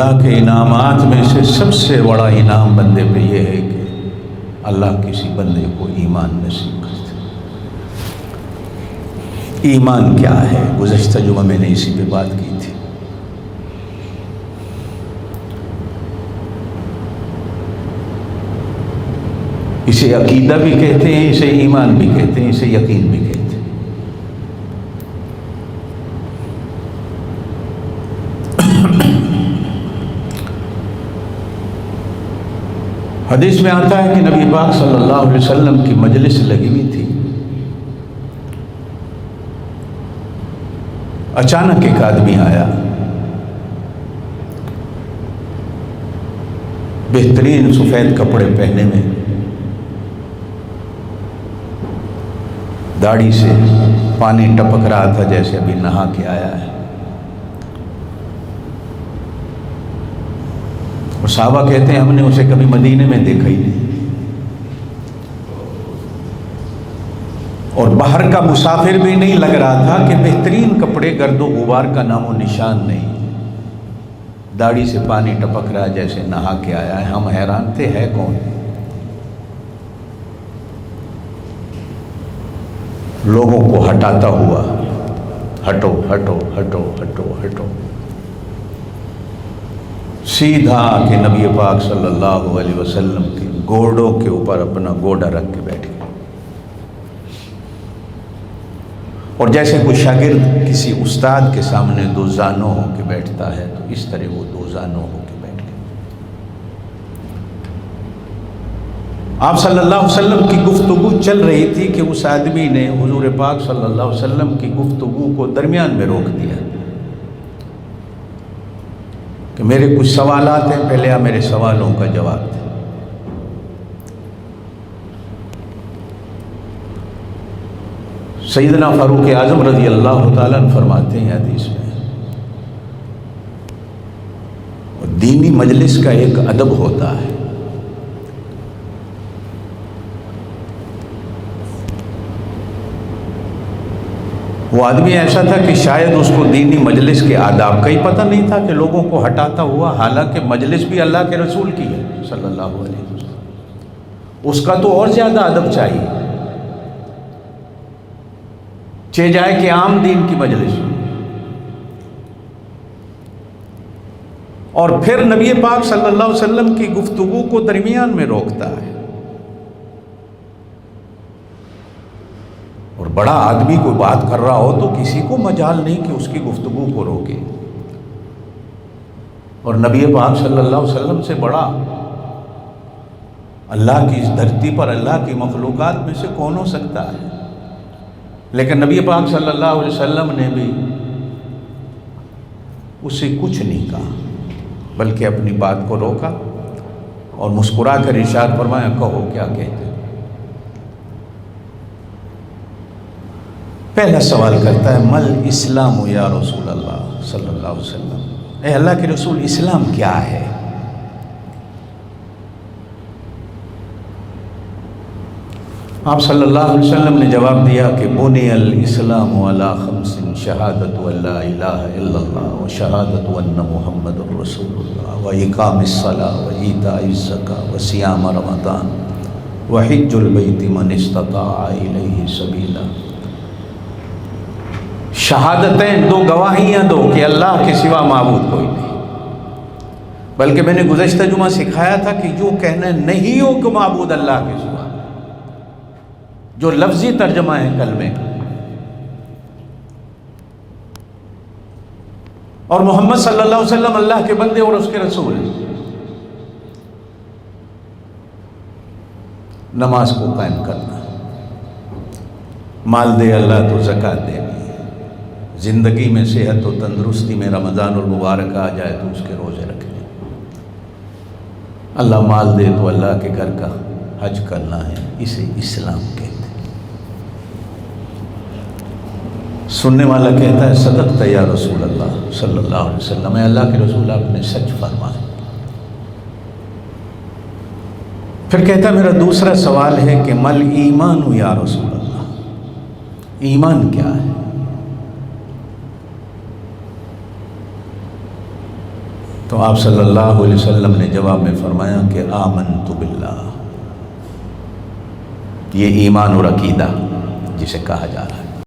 اللہ کے انعامات میں سے سب سے بڑا انعام بندے پہ یہ ہے کہ اللہ کسی بندے کو ایمان نصیب کرتا ہے۔ ایمان کیا ہے؟ گزشتہ جمعہ میں نے اسی پہ بات کی تھی۔ اسے عقیدہ بھی کہتے ہیں، اسے ایمان بھی کہتے ہیں، اسے یقین بھی کہتے ہیں۔ حدیث میں آتا ہے کہ نبی پاک صلی اللہ علیہ وسلم کی مجلس لگی ہوئی تھی، اچانک ایک آدمی آیا، بہترین سفید کپڑے پہنے میں، داڑھی سے پانی ٹپک رہا تھا جیسے ابھی نہا کے آیا ہے، اور صحابہ کہتے ہیں ہم نے اسے کبھی مدینے میں دیکھا ہی نہیں، اور باہر کا مسافر بھی نہیں لگ رہا تھا کہ بہترین کپڑے، گرد و غبار کا نام و نشان نہیں، داڑھی سے پانی ٹپک رہا جیسے نہا کے آیا ہے۔ ہم حیران تھے، ہے کون؟ لوگوں کو ہٹاتا ہوا، ہٹو ہٹو ہٹو ہٹو ہٹو، سیدھا آ کے نبی پاک صلی اللہ علیہ وسلم کے گوڑوں کے اوپر اپنا گوڑا رکھ کے بیٹھ گیا، اور جیسے کوئی شاگرد کسی استاد کے سامنے دو زانوں ہو کے بیٹھتا ہے تو اس طرح وہ دو زانوں ہو کے بیٹھ گئے۔ آپ صلی اللہ علیہ وسلم کی گفتگو چل رہی تھی کہ اس آدمی نے حضور پاک صلی اللہ علیہ وسلم کی گفتگو کو درمیان میں روک دیا کہ میرے کچھ سوالات ہیں، پہلے آپ میرے سوالوں کا جواب دیں۔ سیدنا فاروق اعظم رضی اللہ تعالیٰ عنہ فرماتے ہیں حدیث میں، دینی مجلس کا ایک ادب ہوتا ہے، وہ آدمی ایسا تھا کہ شاید اس کو دینی مجلس کے آداب کا ہی پتہ نہیں تھا کہ لوگوں کو ہٹاتا ہوا، حالانکہ مجلس بھی اللہ کے رسول کی ہے صلی اللہ علیہ وسلم، اس کا تو اور زیادہ ادب چاہیے، چہ جائے کہ عام دین کی مجلس، اور پھر نبی پاک صلی اللہ علیہ وسلم کی گفتگو کو درمیان میں روکتا ہے، اور بڑا آدمی کوئی بات کر رہا ہو تو کسی کو مجال نہیں کہ اس کی گفتگو کو روکے، اور نبی پاک صلی اللہ علیہ وسلم سے بڑا اللہ کی اس دھرتی پر اللہ کی مخلوقات میں سے کون ہو سکتا ہے؟ لیکن نبی پاک صلی اللہ علیہ وسلم نے بھی اسے کچھ نہیں کہا، بلکہ اپنی بات کو روکا اور مسکرا کر ارشاد فرمایا، کہو کیا کہتے ہیں۔ پہلا سوال کرتا ہے، مل اسلام یا رسول اللہ صلی اللہ علیہ وسلم، اے اللہ کے رسول اسلام کیا ہے؟ آپ صلی اللہ علیہ وسلم نے جواب دیا کہ بنی الاسلام علی خمس، شہادت ان لا الہ الا اللہ و شہادت ان محمد رسول اللہ و اقام الصلاۃ و ایتاء الزکاۃ و صیام رمضان و حج البیت من استطاع الیہ سبیلا۔ شہادتیں دو، گواہیاں دو کہ اللہ کے سوا معبود کوئی نہیں، بلکہ میں نے گزشتہ جمعہ سکھایا تھا کہ جو کہنا نہیں ہو کہ معبود اللہ کے سوا، جو لفظی ترجمہ ہے کلمے کا، اور محمد صلی اللہ علیہ وسلم اللہ کے بندے اور اس کے رسول ہیں، نماز کو قائم کرنا، مال دے اللہ تو زکوٰۃ دے، زندگی میں صحت و تندرستی میں رمضان المبارک آ جائے تو اس کے روزے رکھنے، اللہ مال دے تو اللہ کے گھر کا حج کرنا ہے، اسے اسلام کہتے ہیں۔ سننے والا کہتا ہے صدقت یا رسول اللہ صلی اللہ علیہ وسلم، اے اللہ کے رسول آپ نے سچ فرمایا۔ پھر کہتا ہے میرا دوسرا سوال ہے کہ مل ایمان یا رسول اللہ، ایمان کیا ہے؟ تو آپ صلی اللہ علیہ وسلم نے جواب میں فرمایا کہ آمنت باللہ، یہ ایمان اور عقیدہ جسے کہا جا رہا ہے۔